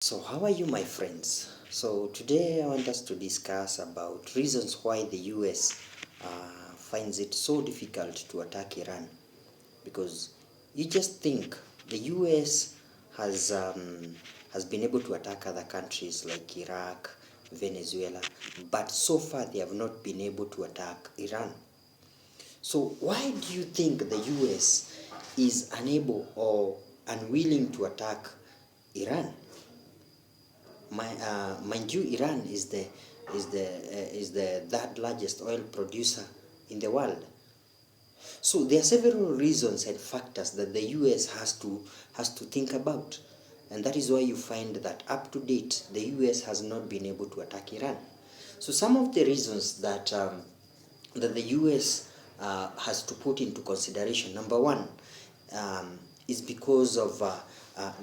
So how are you, my friends? So today I want us to discuss about reasons why the US finds it so difficult to attack Iran. Because you just think the US has been able to attack other countries like Iraq, Venezuela, but so far they have not been able to attack Iran. So why do you think the US is unable or unwilling to attack Iran? Mind you, Iran is the third largest oil producer in the world. So there are several reasons and factors that the US has to think about, and that is why you find that up to date the US has not been able to attack Iran. So some of the reasons that the US has to put into consideration. Number one is because of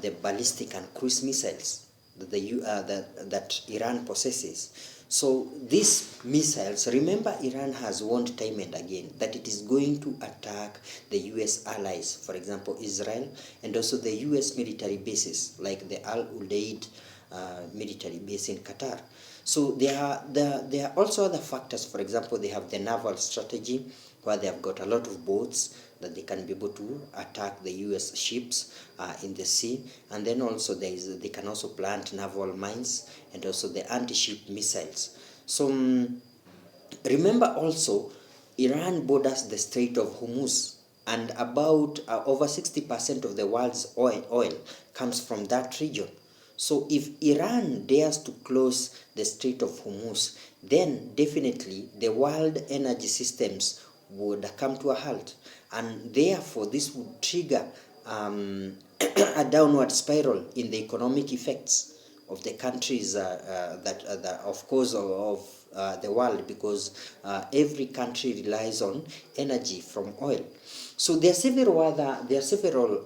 the ballistic and cruise missiles that Iran possesses. So these missiles, remember, Iran has warned time and again that it is going to attack the US allies, for example, Israel, and also the US military bases like the Al Udeid military base in Qatar. So there are also other factors. For example, they have the naval strategy, where they have got a lot of boats that they can be able to attack the US ships in the sea, and then also they can also plant naval mines and also the anti-ship missiles. So remember also, Iran borders the Strait of Hormuz, and about over 60% of the world's oil comes from that region. So if Iran dares to close the Strait of Hormuz, then definitely the world energy systems would come to a halt, and therefore this would trigger a downward spiral in the economic effects of the countries that of course of the world, because every country relies on energy from oil. So there are several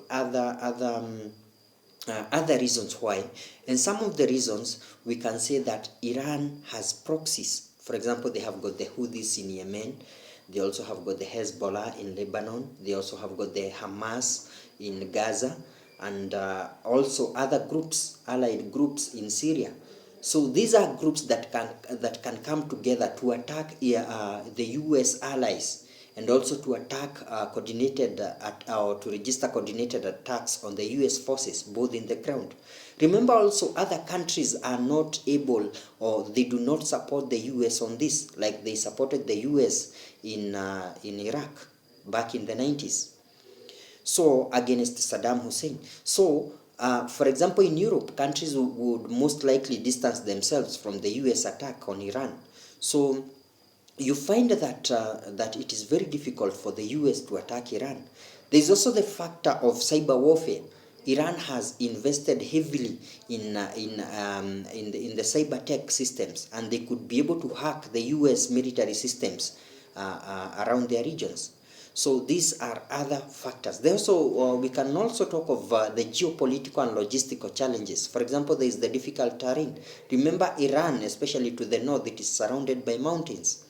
other reasons why, and some of the reasons we can say that Iran has proxies. For example, they have got the Houthis in Yemen, they also have got the Hezbollah in Lebanon, they also have got the Hamas in Gaza, and also other groups, allied groups in Syria. So these are groups that can come together to attack the US allies, and also to attack or to register coordinated attacks on the US forces, both in the ground. Remember also, other countries are not able, or they do not support the US on this, like they supported the US in Iraq back in the 90s. So against Saddam Hussein. So for example, in Europe, countries would most likely distance themselves from the US attack on Iran. So you find that it is very difficult for the US to attack Iran. There is also the factor of cyber warfare. Iran has invested heavily in the cyber tech systems, and they could be able to hack the US military systems around their regions. So these are other factors. There also we can also talk of the geopolitical and logistical challenges. For example, there is the difficult terrain. Remember, Iran, especially to the north, it is surrounded by mountains,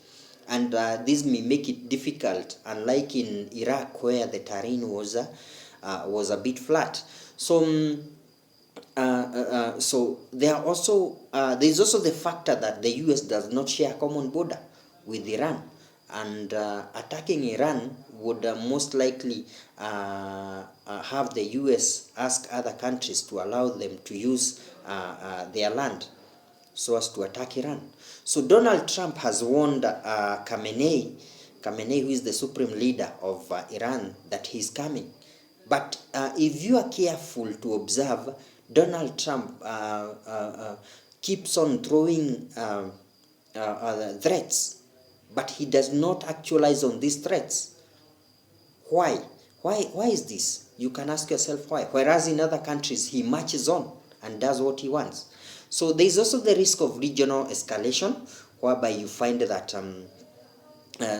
and this may make it difficult, unlike in Iraq where the terrain was a bit flat. So so there is also the factor that the US does not share a common border with Iran, and attacking Iran would most likely have the US ask other countries to allow them to use their land so as to attack Iran. So Donald Trump has warned Khamenei, who is the supreme leader of Iran, that he's coming. But if you are careful to observe, Donald Trump keeps on throwing threats, but he does not actualize on these threats. Why? Why is this? You can ask yourself why. Whereas in other countries, he marches on and does what he wants. So there is also the risk of regional escalation, whereby you find that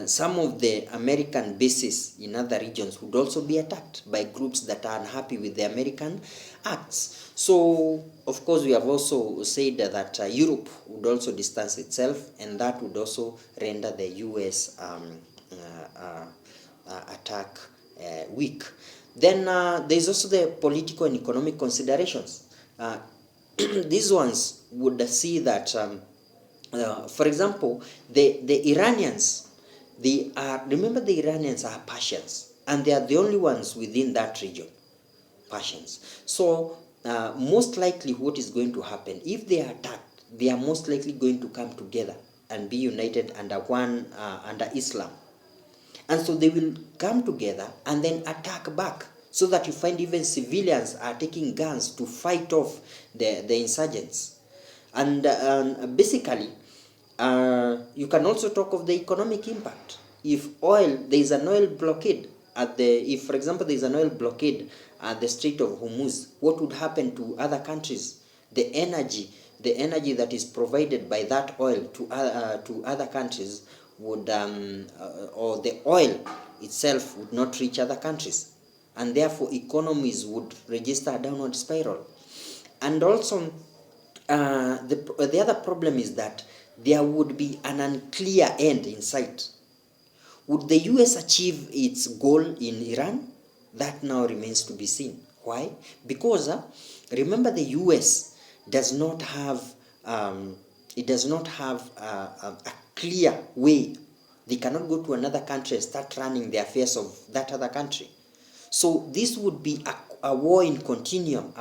some of the American bases in other regions would also be attacked by groups that are unhappy with the American acts. So, of course, we have also said that Europe would also distance itself, and that would also render the US attack weak. Then there is also the political and economic considerations. these ones would see that, for example, the Iranians, they are, remember the Iranians are Persians, and they are the only ones within that region, Persians. So most likely what is going to happen, if they are attacked, they are most likely going to come together and be united under one, under Islam. And so they will come together and then attack back, so that you find even civilians are taking guns to fight off the insurgents. And basically, you can also talk of the economic impact. If there is an oil blockade if, for example, there is an oil blockade at the Strait of Hormuz, what would happen to other countries? The energy that is provided by that oil to other countries would, or the oil itself would not reach other countries, and therefore economies would register a downward spiral. And also, the other problem is that there would be an unclear end in sight. Would the US achieve its goal in Iran? That now remains to be seen. Why? Because remember, the US does not have a clear way. They cannot go to another country and start running the affairs of that other country. So this would be a war in continuum,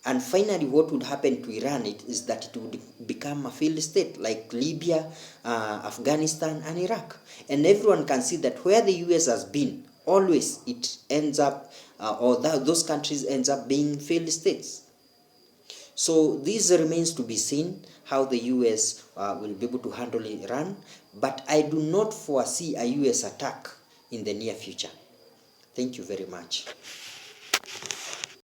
And finally, what would happen to Iran is that it would become a failed state like Libya, Afghanistan, and Iraq. And everyone can see that where the US has been, always it ends up, those countries ends up being failed states. So this remains to be seen how the US will be able to handle Iran, but I do not foresee a US attack in the near future. Thank you very much.